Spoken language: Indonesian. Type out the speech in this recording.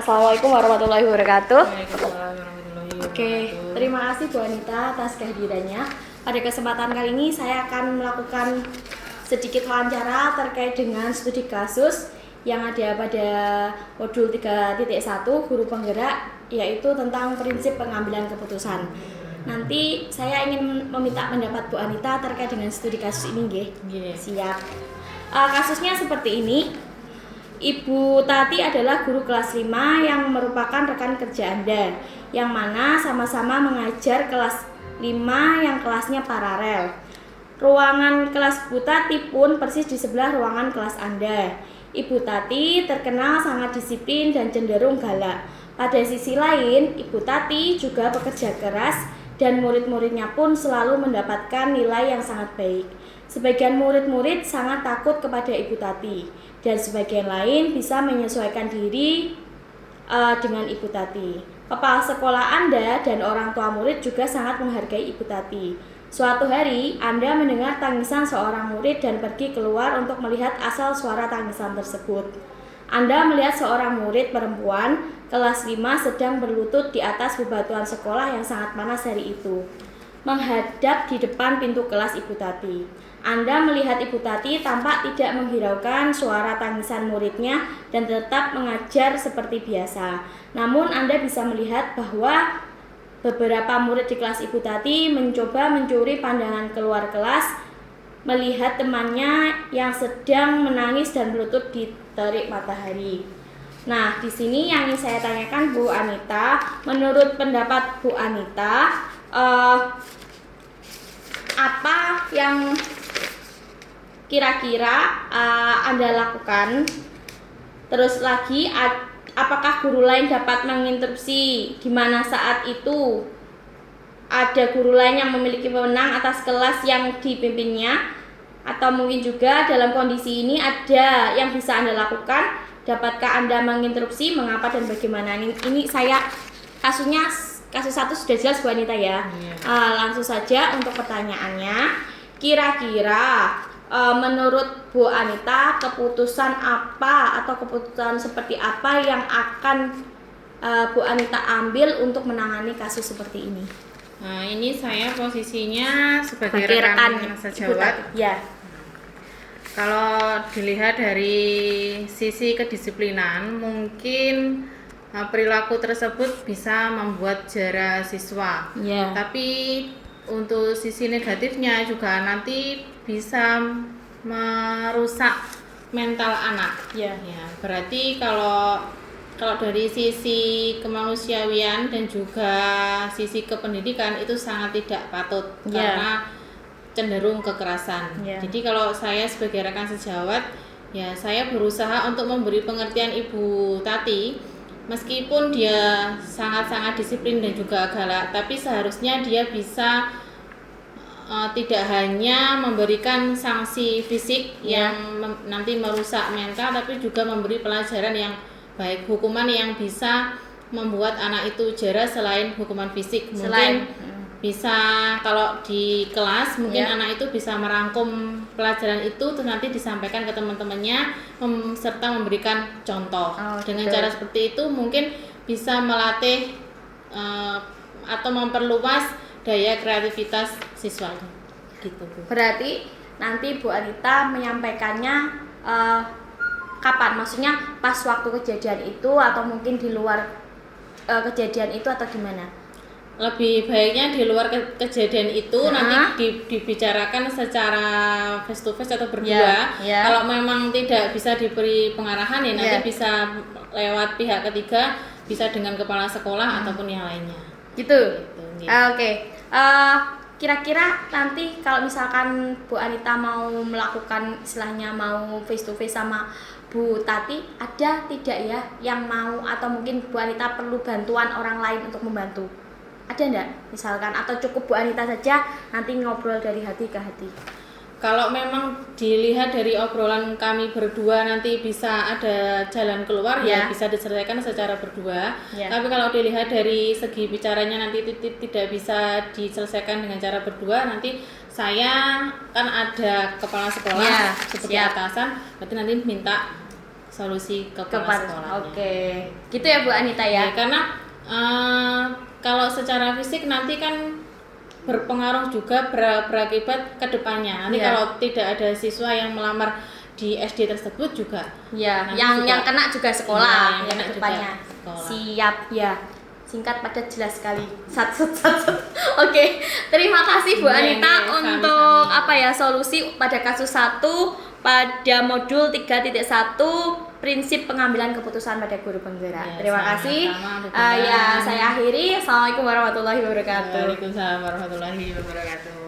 Assalamualaikum warahmatullahi wabarakatuh. Waalaikumsalam warahmatullahi wabarakatuh. Oke, terima kasih Bu Anita atas kehadirannya. Pada kesempatan kali ini saya akan melakukan sedikit wawancara terkait dengan studi kasus yang ada pada modul 3.1 guru penggerak, yaitu tentang prinsip pengambilan keputusan. Nanti saya ingin meminta pendapat Bu Anita terkait dengan studi kasus ini, nggih. Siap. Kasusnya seperti ini. Ibu Tati adalah guru kelas 5 yang merupakan rekan kerja Anda, yang mana sama-sama mengajar kelas 5 yang kelasnya paralel. Ruangan kelas Bu Tati pun persis di sebelah ruangan kelas Anda. Ibu Tati terkenal sangat disiplin dan cenderung galak. Pada sisi lain, Ibu Tati juga bekerja keras dan murid-muridnya pun selalu mendapatkan nilai yang sangat baik. Sebagian murid-murid sangat takut kepada Ibu Tati, dan sebagian lain bisa menyesuaikan diri dengan Ibu Tati. Kepala sekolah Anda dan orang tua murid juga sangat menghargai Ibu Tati. Suatu hari, Anda mendengar tangisan seorang murid dan pergi keluar untuk melihat asal suara tangisan tersebut. Anda melihat seorang murid perempuan kelas 5 sedang berlutut di atas bebatuan sekolah yang sangat panas hari itu, menghadap di depan pintu kelas Ibu Tati. Anda melihat Ibu Tati tampak tidak menghiraukan suara tangisan muridnya dan tetap mengajar seperti biasa. Namun Anda bisa melihat bahwa beberapa murid di kelas Ibu Tati mencoba mencuri pandangan keluar kelas, melihat temannya yang sedang menangis dan berlutut di terik matahari. Nah, di sini yang ingin saya tanyakan Bu Anita, menurut pendapat Bu Anita, apa yang kira-kira Anda lakukan? Terus lagi, apakah guru lain dapat menginterupsi di mana saat itu ada guru lain yang memiliki wewenang atas kelas yang dipimpinnya? Atau mungkin juga dalam kondisi ini ada yang bisa Anda lakukan? Dapatkah Anda menginterupsi? Mengapa dan bagaimana? Ini saya kasus 1 sudah jelas Bu Anita ya. Langsung saja untuk pertanyaannya. Kira-kira menurut Bu Anita, keputusan apa atau keputusan seperti apa yang akan Bu Anita ambil untuk menangani kasus seperti ini? Nah, ini saya posisinya sebagai rekan sejawat. Ya. Kalau dilihat dari sisi kedisiplinan, mungkin perilaku tersebut bisa membuat jera siswa. Ya. Tapi untuk sisi negatifnya juga nanti bisa merusak mental anak. Ya. Berarti kalau dari sisi kemanusiaan dan juga sisi kependidikan itu sangat tidak patut karena cenderung kekerasan. Jadi kalau saya sebagai rekan sejawat, ya saya berusaha untuk memberi pengertian Ibu Tati, meskipun dia sangat-sangat disiplin dan juga galak, tapi seharusnya dia bisa tidak hanya memberikan sanksi fisik yang nanti merusak mental, tapi juga memberi pelajaran yang baik, hukuman yang bisa membuat anak itu jera selain hukuman fisik. Mungkin bisa kalau di kelas mungkin anak itu bisa merangkum pelajaran itu terus nanti disampaikan ke teman-temannya serta memberikan contoh. Dengan cara seperti itu mungkin bisa melatih atau memperluas daya kreativitas siswa gitu, Bu. Berarti nanti Bu Anita menyampaikannya kapan? Maksudnya pas waktu kejadian itu atau mungkin di luar kejadian itu atau gimana? Lebih baiknya di luar kejadian itu nanti dibicarakan secara face to face atau berdua. Kalau memang tidak bisa diberi pengarahan ya nanti bisa lewat pihak ketiga, bisa dengan kepala sekolah ataupun yang lainnya. Gitu. Oke. Kira-kira nanti kalau misalkan Bu Anita mau melakukan istilahnya mau face to face sama Bu Tati, ada tidak ya yang mau atau mungkin Bu Anita perlu bantuan orang lain untuk membantu? Ada enggak misalkan, atau cukup Bu Anita saja nanti ngobrol dari hati ke hati? Kalau memang dilihat dari obrolan kami berdua nanti bisa ada jalan keluar ya bisa diselesaikan secara berdua. Tapi kalau dilihat dari segi bicaranya nanti tidak bisa diselesaikan dengan cara berdua, nanti saya kan ada kepala sekolah seperti atasan, berarti nanti minta solusi kepala Kepada sekolahnya. Oke. Gitu ya Bu Anita ya. Ya, karena kalau secara fisik nanti kan berpengaruh juga berakibat ke depannya. Nanti Iya. kalau tidak ada siswa yang melamar di SD tersebut juga. Ya, nanti yang juga- yang kena juga sekolah, Iya, yang yang kena kedepannya. juga sekolah. Siap ya. Singkat padat jelas sekali. Sat. Oke, terima kasih Bu Iya, Anita iya, untuk sama-sama. solusi pada kasus 1 pada modul 3.1 prinsip pengambilan keputusan pada guru penggerak. Ya, Terima kasih. sama-sama, Bu Ya, Bunda. saya akhiri. Assalamualaikum warahmatullahi wabarakatuh. Waalaikumsalam warahmatullahi wabarakatuh.